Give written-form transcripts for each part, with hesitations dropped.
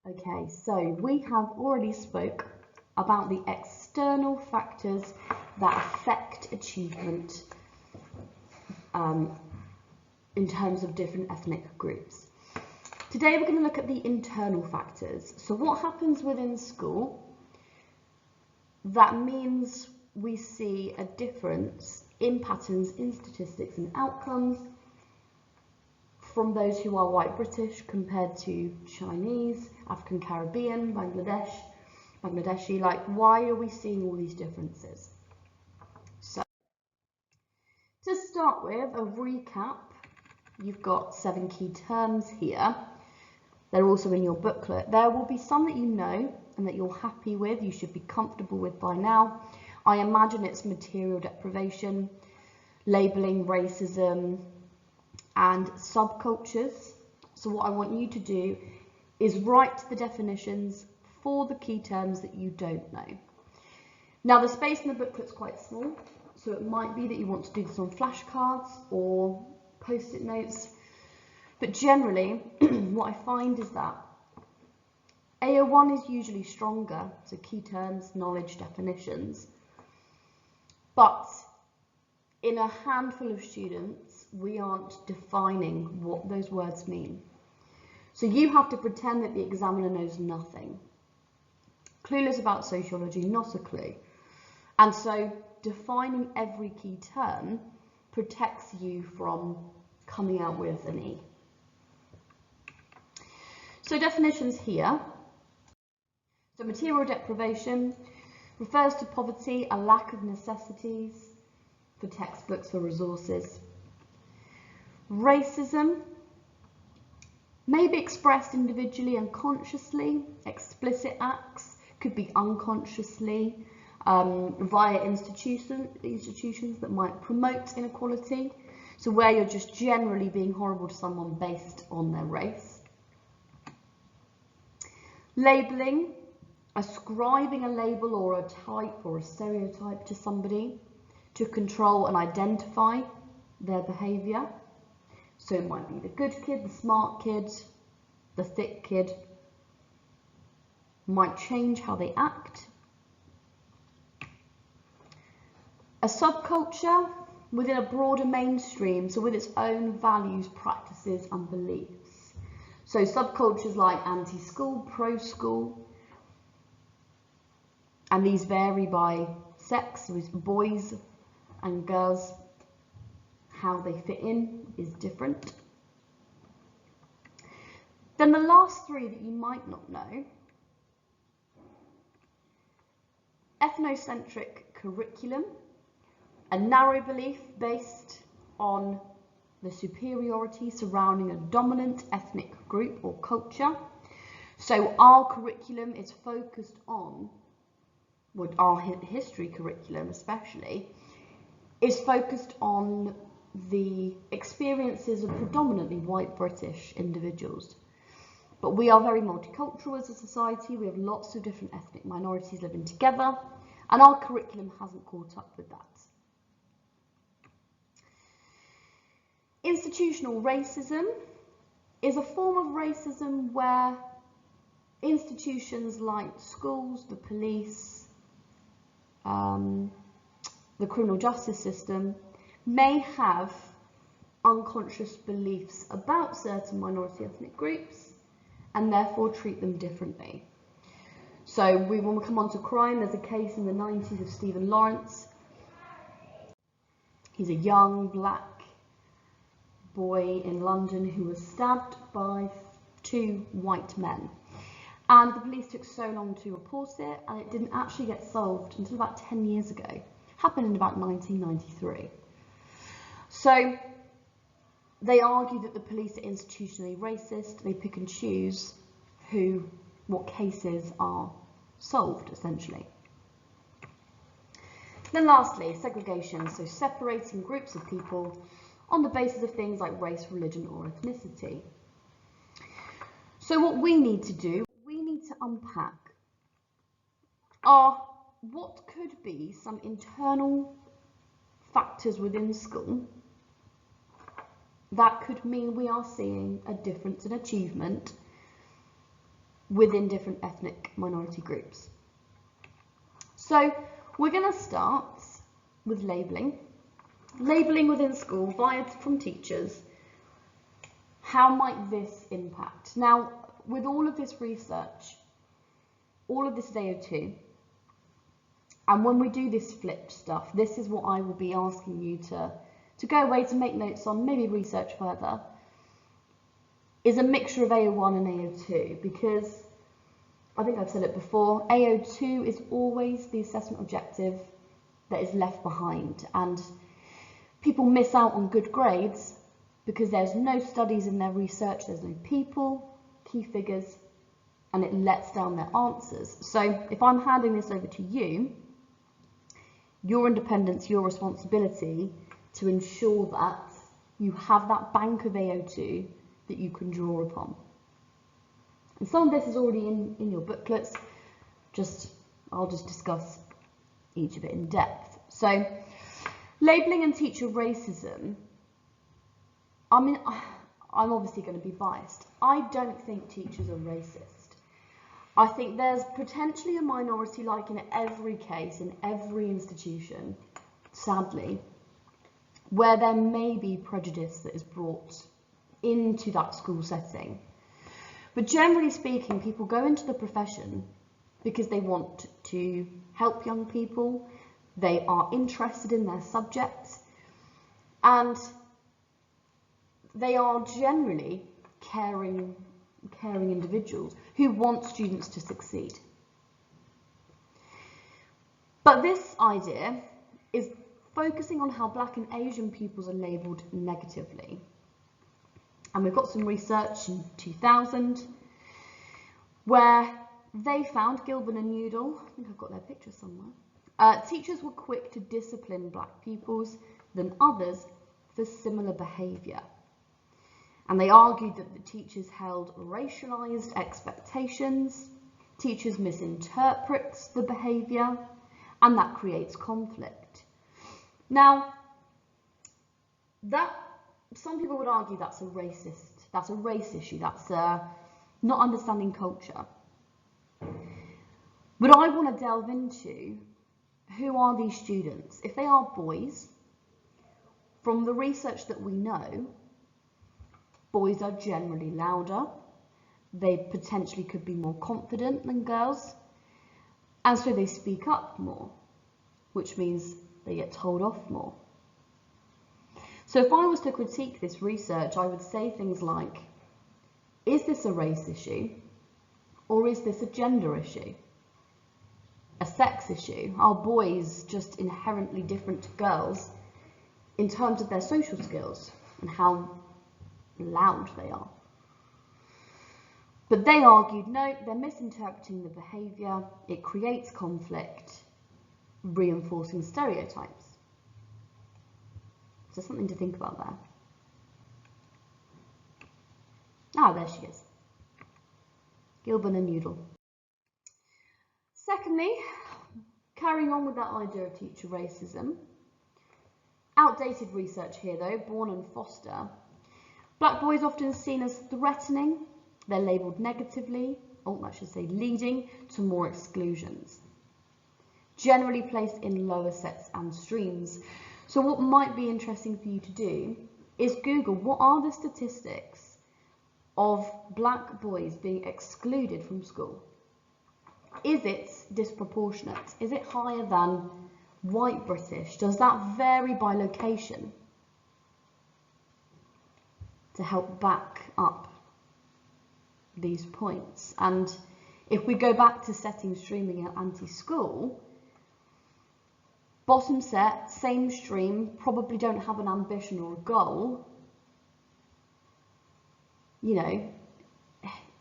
Okay, so we have already spoke about the external factors that affect achievement in terms of different ethnic groups. Today we're going to look at the internal factors. So what happens within school that means we see a difference in patterns, in statistics and outcomes from those who are white British compared to Chinese, African Caribbean, Bangladeshi. Like, why are we seeing all these differences? So, to start with, a recap. You've got 7 key terms here. They're also in your booklet. There will be some that you know and that you're happy with, you should be comfortable with by now. I imagine it's material deprivation, labelling, racism, and subcultures. So what I want you to do is write the definitions for the key terms that you don't know. Now the space in the booklet's quite small, so it might be that you want to do this on flashcards or post-it notes, but generally what I find is that AO1 is usually stronger, so key terms, knowledge, definitions, but in a handful of students, we aren't defining what those words mean. So you have to pretend that the examiner knows nothing. Clueless about sociology, not a clue. And so defining every key term protects you from coming out with an E. So definitions here. So material deprivation refers to poverty, a lack of necessities, for textbooks, for resources. Racism may be expressed individually and consciously. Explicit acts could be unconsciously via institutions that might promote inequality. So where you're just generally being horrible to someone based on their race. Labelling, ascribing a label or a type or a stereotype to somebody to control and identify their behaviour. So it might be the good kid, the smart kid, the thick kid. Might change how they act. A subculture within a broader mainstream, so with its own values, practices and beliefs. So subcultures like anti-school, pro-school, and these vary by sex, with boys and girls, how they fit in is different. Then the last 3 that you might not know: ethnocentric curriculum, a narrow belief based on the superiority surrounding a dominant ethnic group or culture. So our curriculum is focused on, well, our history curriculum especially, is focused on the experiences of predominantly white British individuals. But we are very multicultural as a society. We have lots of different ethnic minorities living together, and our curriculum hasn't caught up with that. Institutional racism is a form of racism where institutions like schools, the police, the criminal justice system may have unconscious beliefs about certain minority ethnic groups and therefore treat them differently. So when we come on to crime, there's a case in the 90s of Stephen Lawrence. He's a young black boy in London who was stabbed by 2 white men. And the police took so long to report it, and it didn't actually get solved until about 10 years ago. It happened in about 1993. So they argue that the police are institutionally racist. They pick and choose what cases are solved, essentially. Then lastly, segregation, so separating groups of people on the basis of things like race, religion or ethnicity. So what we need to do, we need to unpack what could be some internal factors within school that could mean we are seeing a difference in achievement within different ethnic minority groups. So we're going to start with labelling. Labelling within school from teachers. How might this impact? Now, with all of this research, all of this is AO2, and when we do this flipped stuff, this is what I will be asking you to go away to make notes on, maybe research further, is a mixture of AO1 and AO2, because I think I've said it before, AO2 is always the assessment objective that is left behind, and people miss out on good grades because there's no studies in their research, there's no people, key figures, and it lets down their answers. So if I'm handing this over to you, your independence, your responsibility to ensure that you have that bank of AO2 that you can draw upon. And some of this is already in your booklets, I'll just discuss each of it in depth. So, labelling and teacher racism, I mean, I'm obviously going to be biased. I don't think teachers are racist. I think there's potentially a minority, like in every case, in every institution, sadly, where there may be prejudice that is brought into that school setting. But generally speaking, people go into the profession because they want to help young people, they are interested in their subjects, and they are generally caring individuals who want students to succeed. But this idea is focusing on how Black and Asian pupils are labelled negatively. And we've got some research in 2000 where they found, Gilbert and Udall, I think I've got their picture somewhere, teachers were quick to discipline Black pupils than others for similar behaviour. And they argued that the teachers held racialised expectations, teachers misinterpret the behaviour, and that creates conflict. Now, some people would argue that's a race issue, that's not understanding culture. But I want to delve into who are these students. If they are boys, from the research that we know, boys are generally louder, they potentially could be more confident than girls, and so they speak up more, which means they get told off more. So if I was to critique this research, I would say things like, is this a race issue, or is this a gender issue? A sex issue? Are boys just inherently different to girls in terms of their social skills and how loud they are? But they argued, no, they're misinterpreting the behaviour, it creates conflict, reinforcing stereotypes. So something to think about there. Ah, there she is. Gilbert and Udall. Secondly, carrying on with that idea of teacher racism, outdated research here though, Bourne and Foster, Black boys often seen as threatening, they're labelled negatively, or I should say leading to more exclusions, generally placed in lower sets and streams. So what might be interesting for you to do is Google what are the statistics of Black boys being excluded from school. Is it disproportionate? Is it higher than white British? Does that vary by location? To help back up these points. And if we go back to setting streaming at anti-school, bottom set, same stream, probably don't have an ambition or a goal. You know,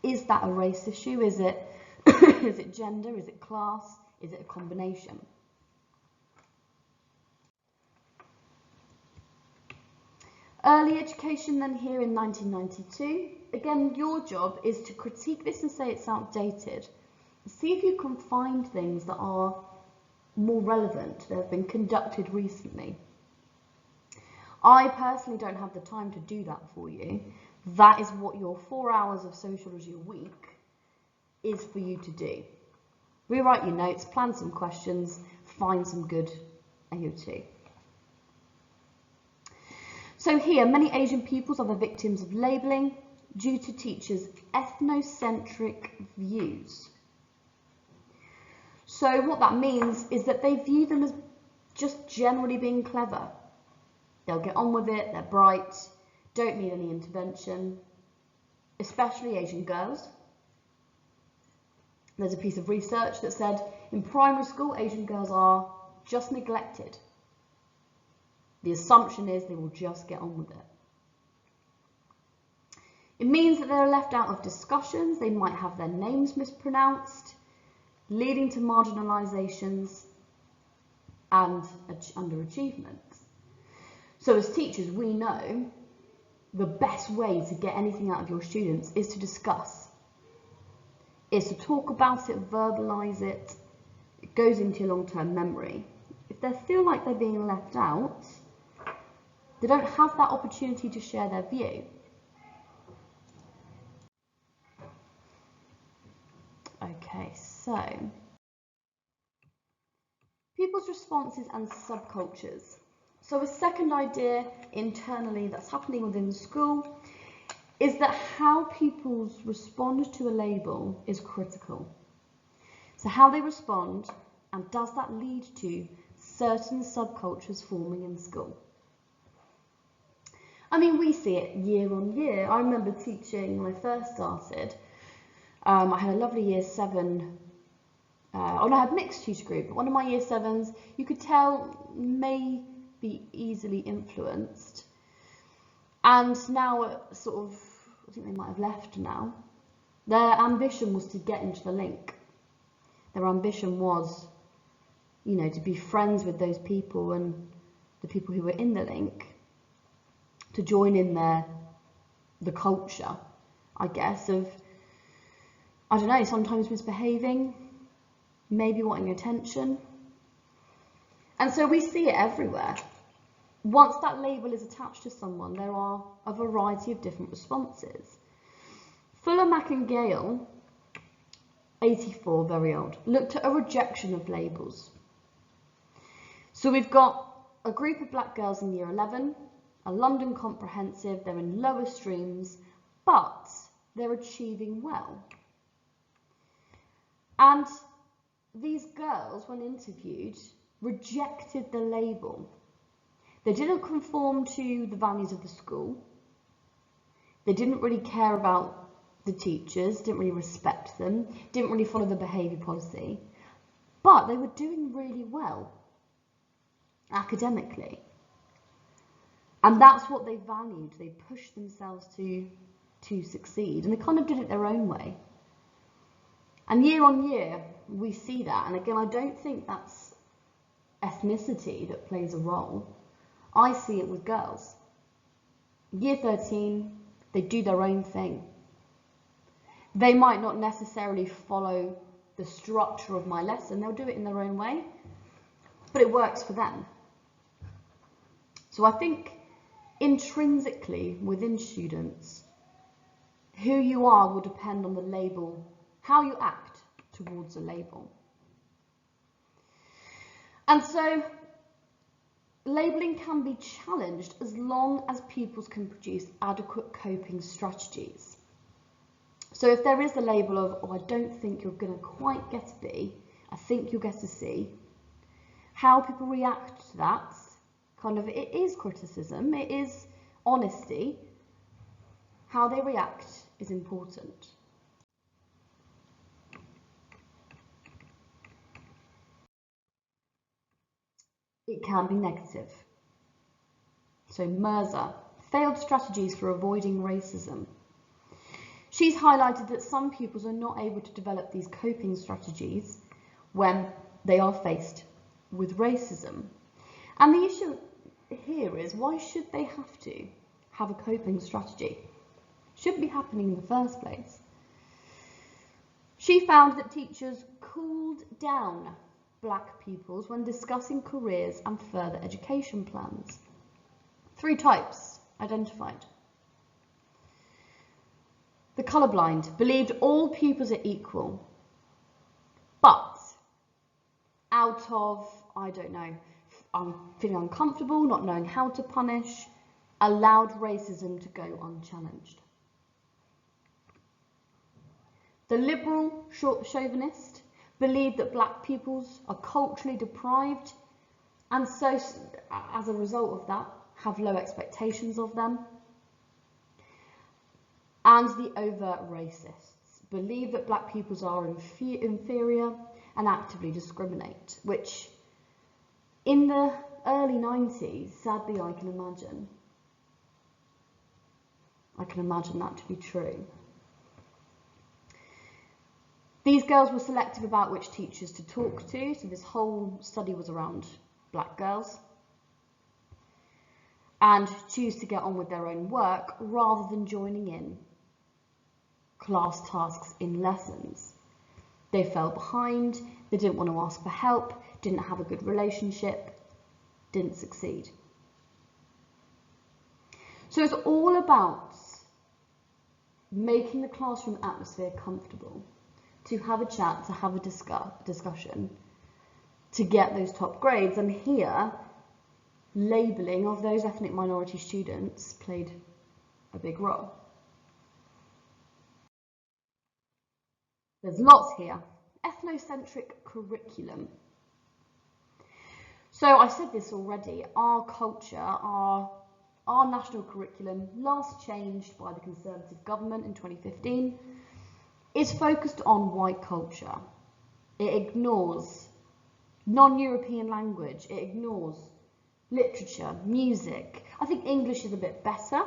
is that a race issue? Is it is it gender? Is it class? Is it a combination? Early education then here in 1992. Again, your job is to critique this and say it's outdated. See if you can find things that are more relevant, that have been conducted recently. I personally don't have the time to do that for you. That is what your 4 hours of sociology a week is for you to do. Rewrite your notes, plan some questions, find some good AO2. So here, many Asian pupils are the victims of labelling due to teachers' ethnocentric views. So what that means is that they view them as just generally being clever. They'll get on with it, they're bright, don't need any intervention, especially Asian girls. There's a piece of research that said in primary school, Asian girls are just neglected. The assumption is they will just get on with it. It means that they're left out of discussions, they might have their names mispronounced, leading to marginalisations and underachievement. So as teachers, we know the best way to get anything out of your students is to discuss, is to talk about it, verbalise it. It goes into your long-term memory. If they feel like they're being left out, they don't have that opportunity to share their view. Okay, so people's responses and subcultures. So a second idea internally that's happening within the school is that how pupils respond to a label is critical. So how they respond, and does that lead to certain subcultures forming in school? I mean, we see it year on year. I remember teaching when I first started. I had a lovely year 7, I had a mixed tutor group, but one of my year 7s, you could tell, may be easily influenced. And now, sort of, I think they might have left now. Their ambition was to get into the link. Their ambition was, you know, to be friends with those people and the people who were in the link, to join in the culture, I guess, of, I don't know, sometimes misbehaving, maybe wanting attention. And so we see it everywhere. Once that label is attached to someone, there are a variety of different responses. Fuller, Mack and Gale, 84, very old, looked at a rejection of labels. So we've got a group of black girls in year 11, a London comprehensive, they're in lower streams, but they're achieving well. And these girls, when interviewed, rejected the label. They didn't conform to the values of the school. They didn't really care about the teachers, didn't really respect them, didn't really follow the behaviour policy, but they were doing really well academically. And that's what they valued. They pushed themselves to succeed, and they kind of did it their own way. And year on year, we see that. And again, I don't think that's ethnicity that plays a role. I see it with girls. Year 13, they do their own thing. They might not necessarily follow the structure of my lesson. They'll do it in their own way, but it works for them. So I think intrinsically within students, who you are will depend on the label, how you act towards a label. And so labelling can be challenged as long as pupils can produce adequate coping strategies. So if there is a label of, oh, I don't think you're going to quite get a B, I think you'll get a C, how people react to that, kind of, it is criticism, it is honesty. How they react is important. It can be negative. So Mirza, failed strategies for avoiding racism. She's highlighted that some pupils are not able to develop these coping strategies when they are faced with racism. And the issue here is, why should they have to have a coping strategy? Shouldn't be happening in the first place. She found that teachers cooled down black pupils when discussing careers and further education plans. 3 types identified. The colourblind believed all pupils are equal, but out of, I don't know, I'm feeling uncomfortable, not knowing how to punish, allowed racism to go unchallenged. The liberal chauvinist believed that black pupils are culturally deprived and so, as a result of that, have low expectations of them. And the overt racists believe that black pupils are inferior and actively discriminate, which in the early 90s, sadly, I can imagine that to be true. These girls were selective about which teachers to talk to, so this whole study was around black girls, and choose to get on with their own work rather than joining in class tasks in lessons. They fell behind, they didn't want to ask for help, didn't have a good relationship, didn't succeed. So it's all about making the classroom atmosphere comfortable, to have a chat, to have a discussion, to get those top grades. And here, labelling of those ethnic minority students played a big role. There's lots here. Ethnocentric curriculum. So I said this already, our culture, our national curriculum, last changed by the Conservative government in 2015, is focused on white culture. It ignores non-European language, it ignores literature, music. I think English is a bit better.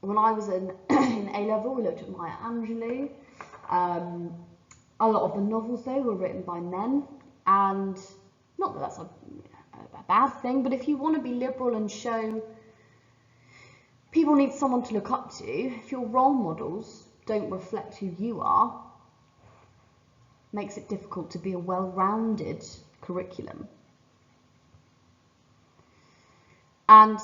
When I was in A-level, we looked at Maya Angelou. A lot of the novels, though, were written by men, and not that that's a bad thing, but if you want to be liberal and show people need someone to look up to, if your role models don't reflect who you are, makes it difficult to be a well-rounded curriculum. And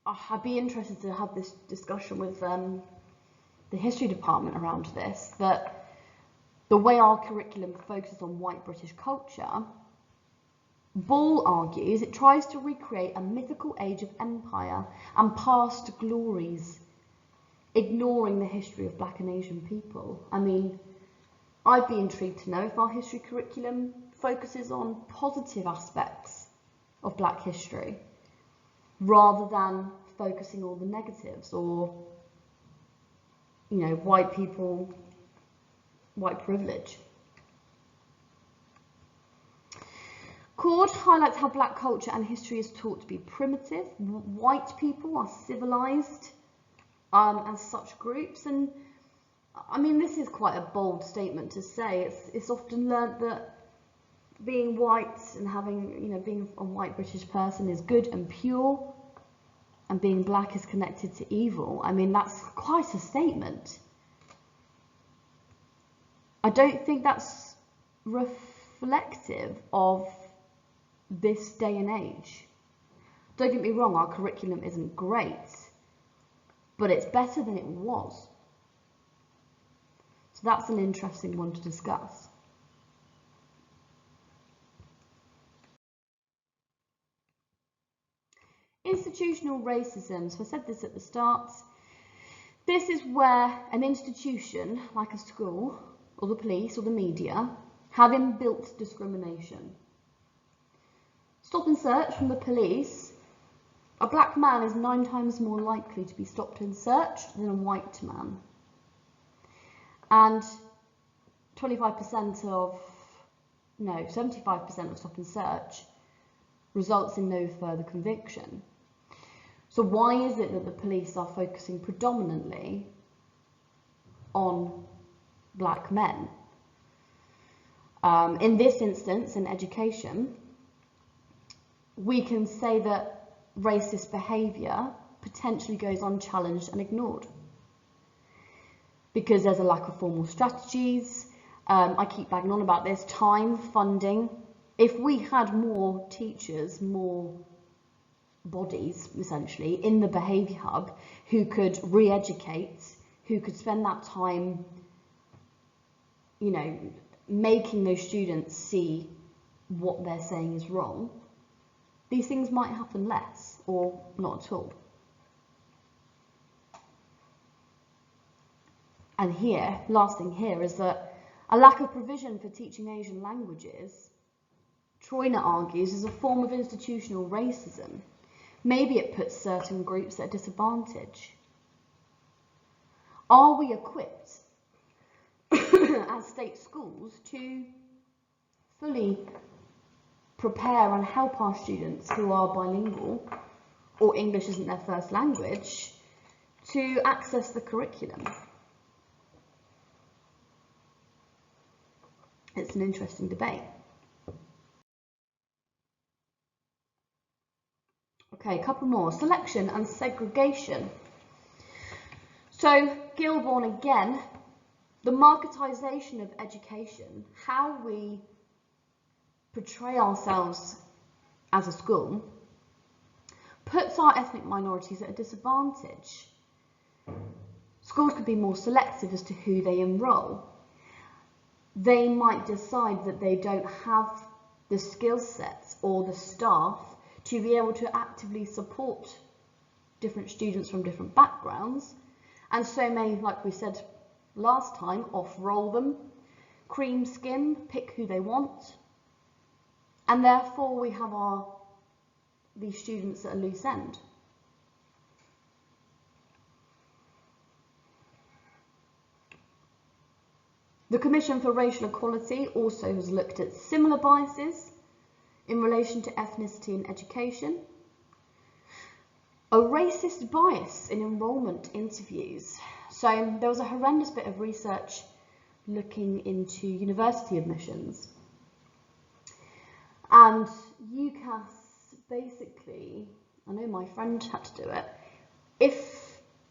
I'd be interested to have this discussion with the history department around this, that the way our curriculum focuses on white British culture, Ball argues it tries to recreate a mythical age of empire and past glories, ignoring the history of black and Asian people. I mean, I'd be intrigued to know if our history curriculum focuses on positive aspects of black history, rather than focusing on the negatives, or, you know, white people, white privilege. Cord highlights how black culture and history is taught to be primitive. White people are civilised as such groups, and I mean, this is quite a bold statement to say. It's often learnt that being white and having, you know, being a white British person is good and pure, and being black is connected to evil. I mean, that's quite a statement. I don't think that's reflective of this day and age. Don't get me wrong, our curriculum isn't great, but it's better than it was. So that's an interesting one to discuss. Institutional racism. So I said this at the start. This is where an institution, like a school, or the police, or the media, have inbuilt discrimination. Stop and search from the police. A black man is 9 times more likely to be stopped and searched than a white man. And 75% of stop and search results in no further conviction. So why is it that the police are focusing predominantly on black men? In this instance, in education, we can say that racist behaviour potentially goes unchallenged and ignored, because there's a lack of formal strategies. I keep banging on about this, time, funding. If we had more teachers, more bodies, essentially, in the behaviour hub who could re-educate, who could spend that time, you know, making those students see what they're saying is wrong, these things might happen less or not at all. And here, last thing here is that a lack of provision for teaching Asian languages, Troyner argues, is a form of institutional racism. Maybe it puts certain groups at a disadvantage. Are we equipped as state schools to fully prepare and help our students who are bilingual or English isn't their first language to access the curriculum? It's an interesting debate. Okay, a couple more. Selection and segregation. So, Gilborn again, the marketisation of education, how we portray ourselves as a school, puts our ethnic minorities at a disadvantage. Schools could be more selective as to who they enrol. They might decide that they don't have the skill sets or the staff to be able to actively support different students from different backgrounds, and so may, like we said last time, off-roll them, cream skim, pick who they want, and therefore we have these students at a loose end. The Commission for Racial Equality also has looked at similar biases in relation to ethnicity and education. A racist bias in enrolment interviews. So there was a horrendous bit of research looking into university admissions. And UCAS basically, I know my friend had to do it,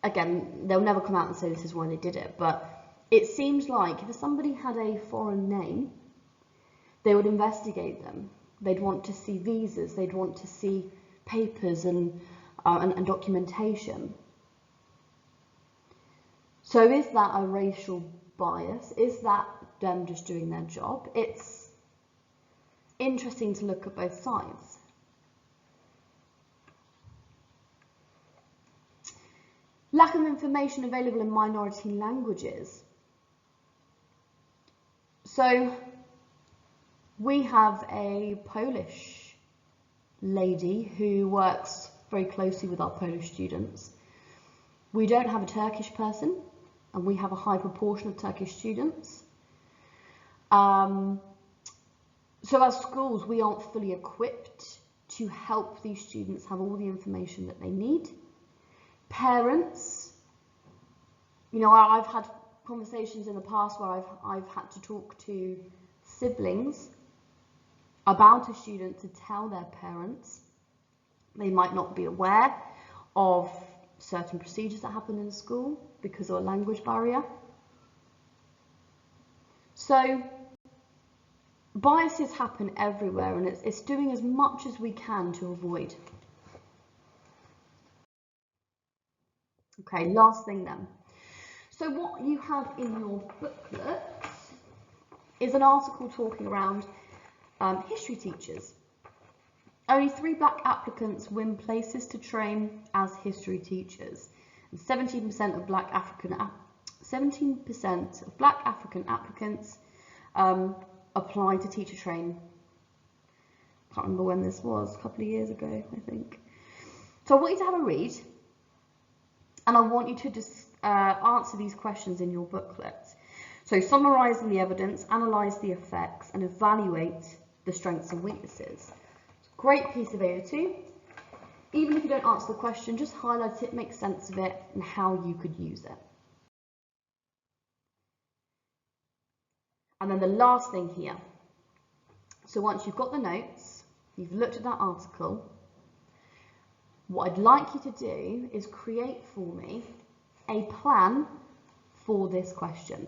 again, they'll never come out and say this is why they did it, but it seems like if somebody had a foreign name, they would investigate them. They'd want to see visas, they'd want to see papers and documentation. So is that a racial bias? Is that them just doing their job? It's interesting to look at both sides. Lack of information available in minority languages. So we have a Polish lady who works very closely with our Polish students. We don't have a Turkish person, and we have a high proportion of Turkish students. So as schools, we aren't fully equipped to help these students have all the information that they need. Parents, you know, I've had conversations in the past where I've had to talk to siblings about a student to tell their parents. They might not be aware of certain procedures that happen in school because of a language barrier. So biases happen everywhere, and it's doing as much as we can to avoid. Okay, last thing then. So what you have in your booklet is an article talking around history teachers. Only 3 black applicants win places to train as history teachers. And 17% of black African applicants apply to teacher train. Can't remember when this was, a couple of years ago, I think. So I want you to have a read, and I want you to just answer these questions in your booklet. So summarising the evidence, analyse the effects, and evaluate the strengths and weaknesses. Great piece of AO2. Even if you don't answer the question, just highlight it, make sense of it, and how you could use it. And then the last thing here. So once you've got the notes, you've looked at that article, what I'd like you to do is create for me a plan for this question.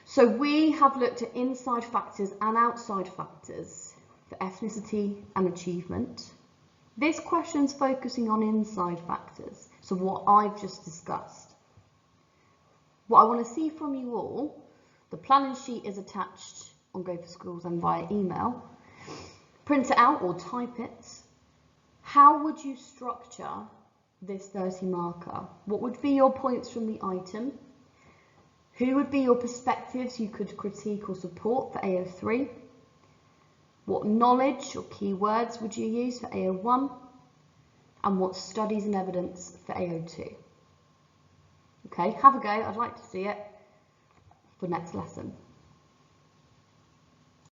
So we have looked at inside factors and outside factors for ethnicity and achievement. This question's focusing on inside factors, so what I've just discussed. What I want to see from you all, the planning sheet is attached on Go for Schools and via email. Print it out or type it. How would you structure this 30 marker? What would be your points from the item? Who would be your perspectives you could critique or support for AO3? What knowledge or keywords would you use for AO1? And what studies and evidence for AO2? Okay, have a go. I'd like to see it for next lesson.